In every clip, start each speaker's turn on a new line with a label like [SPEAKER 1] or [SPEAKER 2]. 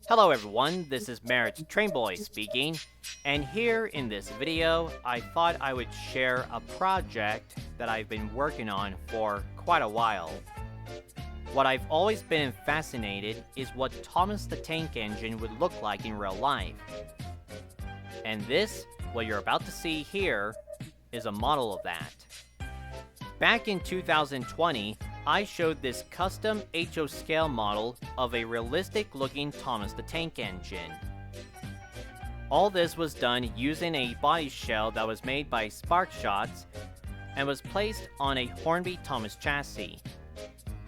[SPEAKER 1] Hello everyone, this is Merritt Trainboy speaking, and here in this video, I thought I would share a project that I've been working on for quite a while. What I've always been fascinated is what Thomas the Tank Engine would look like in real life. And this, what you're about to see here, is a model of that. Back in 2020, I showed this custom HO scale model of a realistic looking Thomas the Tank Engine. All this was done using a body shell that was made by SparkShots and was placed on a Hornby Thomas chassis.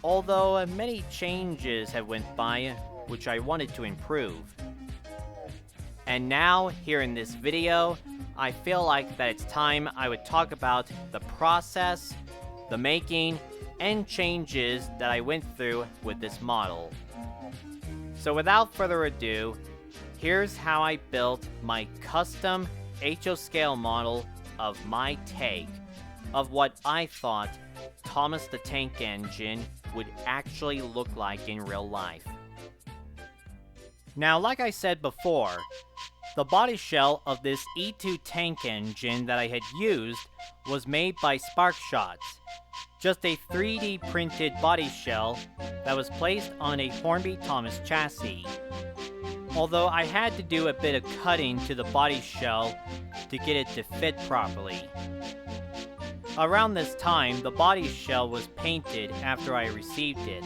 [SPEAKER 1] Although many changes have went by which I wanted to improve. And now, here in this video, I feel like that it's time I would talk about the process, the making, and changes that I went through with this model. So without further ado, here's how I built my custom HO scale model of my take of what I thought Thomas the Tank Engine would actually look like in real life. Now, like I said before, the body shell of this E2 tank engine that I had used was made by SparkShots. Just a 3D printed body shell that was placed on a Hornby Thomas chassis. Although I had to do a bit of cutting to the body shell to get it to fit properly. Around this time, the body shell was painted after I received it.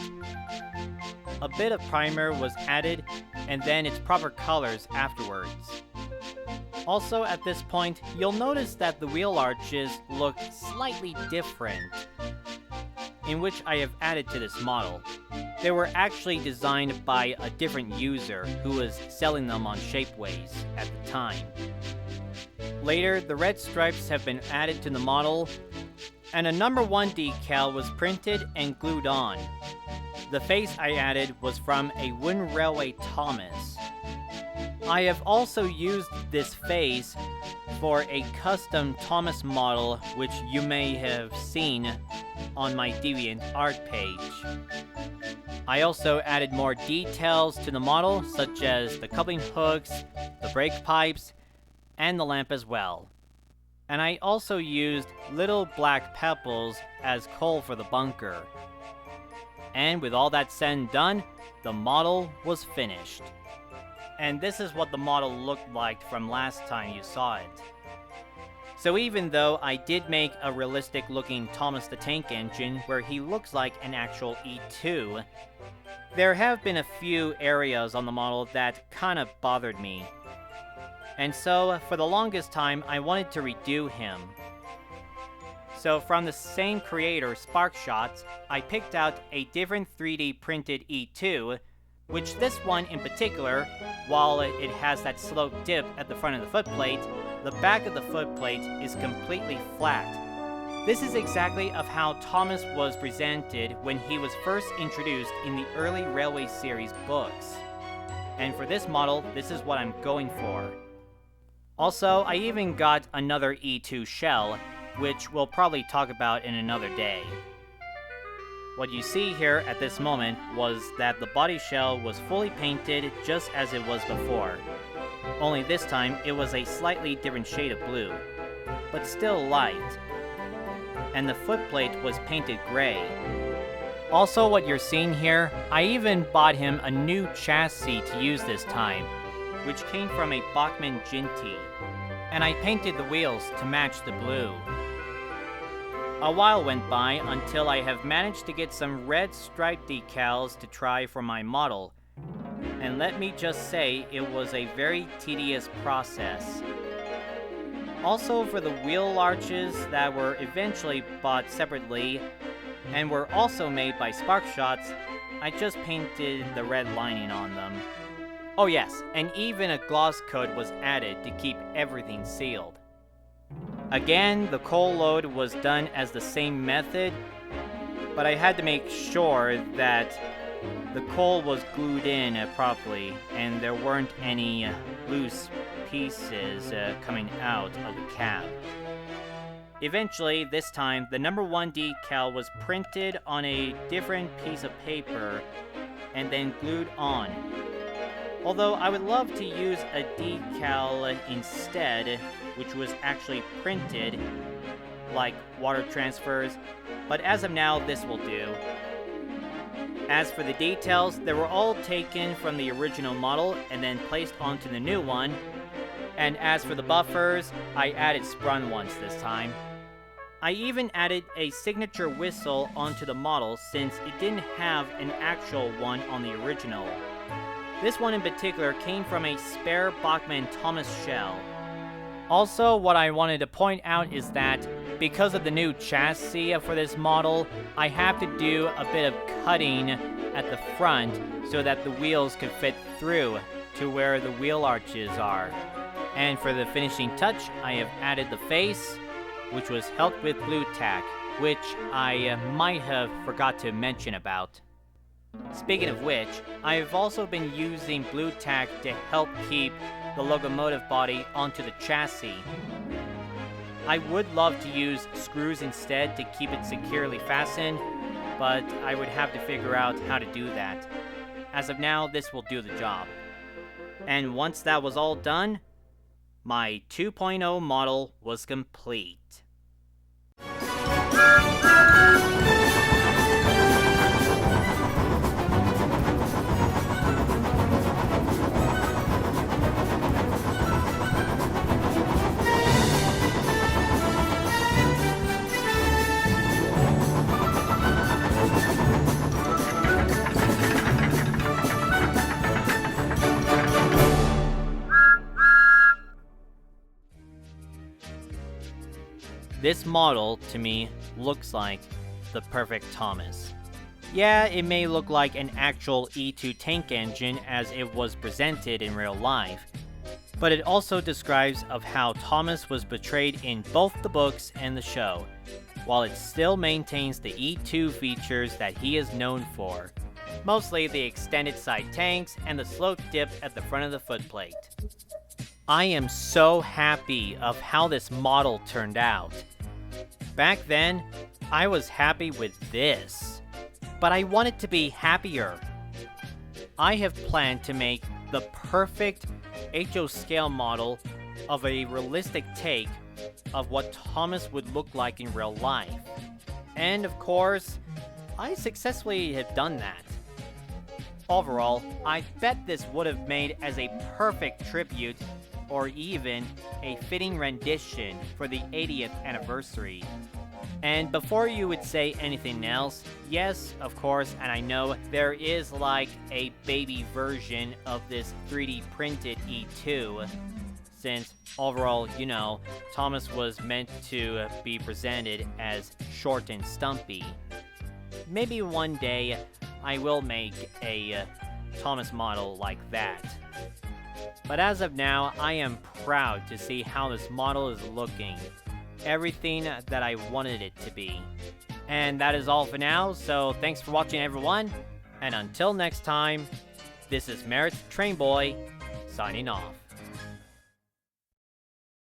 [SPEAKER 1] A bit of primer was added and then its proper colors afterwards. Also at this point, you'll notice that the wheel arches look slightly different, in which I have added to this model. They were actually designed by a different user who was selling them on Shapeways at the time. Later, the red stripes have been added to the model, and a number 1 decal was printed and glued on. The face I added was from a Wooden Railway Thomas. I have also used this face for a custom Thomas model which you may have seen on my DeviantArt page. I also added more details to the model, such as the coupling hooks, the brake pipes, and the lamp as well. And I also used little black pebbles as coal for the bunker. And with all that said and done, the model was finished. And this is what the model looked like from last time you saw it. So even though I did make a realistic looking Thomas the Tank Engine where he looks like an actual E2, there have been a few areas on the model that kinda bothered me. And so, for the longest time, I wanted to redo him. So from the same creator, SparkShots, I picked out a different 3D printed E2, which this one in particular, while it has that slope dip at the front of the footplate, the back of the footplate is completely flat. This is exactly of how Thomas was presented when he was first introduced in the early Railway series books. And for this model, this is what I'm going for. Also, I even got another E2 shell, which we'll probably talk about in another day. What you see here at this moment was that the body shell was fully painted just as it was before. Only this time it was a slightly different shade of blue, but still light. And the footplate was painted gray. Also, what you're seeing here, I even bought him a new chassis to use this time, which came from a Bachmann Ginty, and I painted the wheels to match the blue. A while went by until I have managed to get some red striped decals to try for my model, and let me just say it was a very tedious process. Also for the wheel arches that were eventually bought separately and were also made by SparkShots, I just painted the red lining on them. Oh yes, and even a gloss coat was added to keep everything sealed. Again, the coal load was done as the same method, but I had to make sure that the coal was glued in properly and there weren't any loose pieces coming out of the cab. Eventually, this time, the number 1 decal was printed on a different piece of paper and then glued on. Although I would love to use a decal instead, which was actually printed, like water transfers, but as of now, this will do. As for the details, they were all taken from the original model and then placed onto the new one. And as for the buffers, I added sprung ones this time. I even added a signature whistle onto the model since it didn't have an actual one on the original. This one in particular came from a spare Bachmann Thomas shell. Also, what I wanted to point out is that because of the new chassis for this model, I have to do a bit of cutting at the front so that the wheels could fit through to where the wheel arches are. And for the finishing touch, I have added the face, which was helped with blue tack, which I might have forgot to mention about. Speaking of which, I have also been using blue tack to help keep the locomotive body onto the chassis. I would love to use screws instead to keep it securely fastened, but I would have to figure out how to do that. As of now, this will do the job. And once that was all done, my 2.0 model was complete. This model, to me, looks like the perfect Thomas. Yeah, it may look like an actual E2 tank engine as it was presented in real life, but it also describes of how Thomas was portrayed in both the books and the show, while it still maintains the E2 features that he is known for, mostly the extended side tanks and the slope dip at the front of the footplate. I am so happy of how this model turned out. Back then, I was happy with this, but I wanted to be happier. I have planned to make the perfect HO scale model of a realistic take of what Thomas would look like in real life. And of course, I successfully have done that. Overall, I bet this would have made as a perfect tribute or even a fitting rendition for the 80th anniversary. And before you would say anything else, yes, of course, and I know there is like a baby version of this 3D printed E2, since overall, you know, Thomas was meant to be presented as short and stumpy. Maybe one day I will make a Thomas model like that. But as of now, I am proud to see how this model is looking. Everything that I wanted it to be. And that is all for now, so thanks for watching everyone, and until next time, this is Merritt Trainboy, signing off.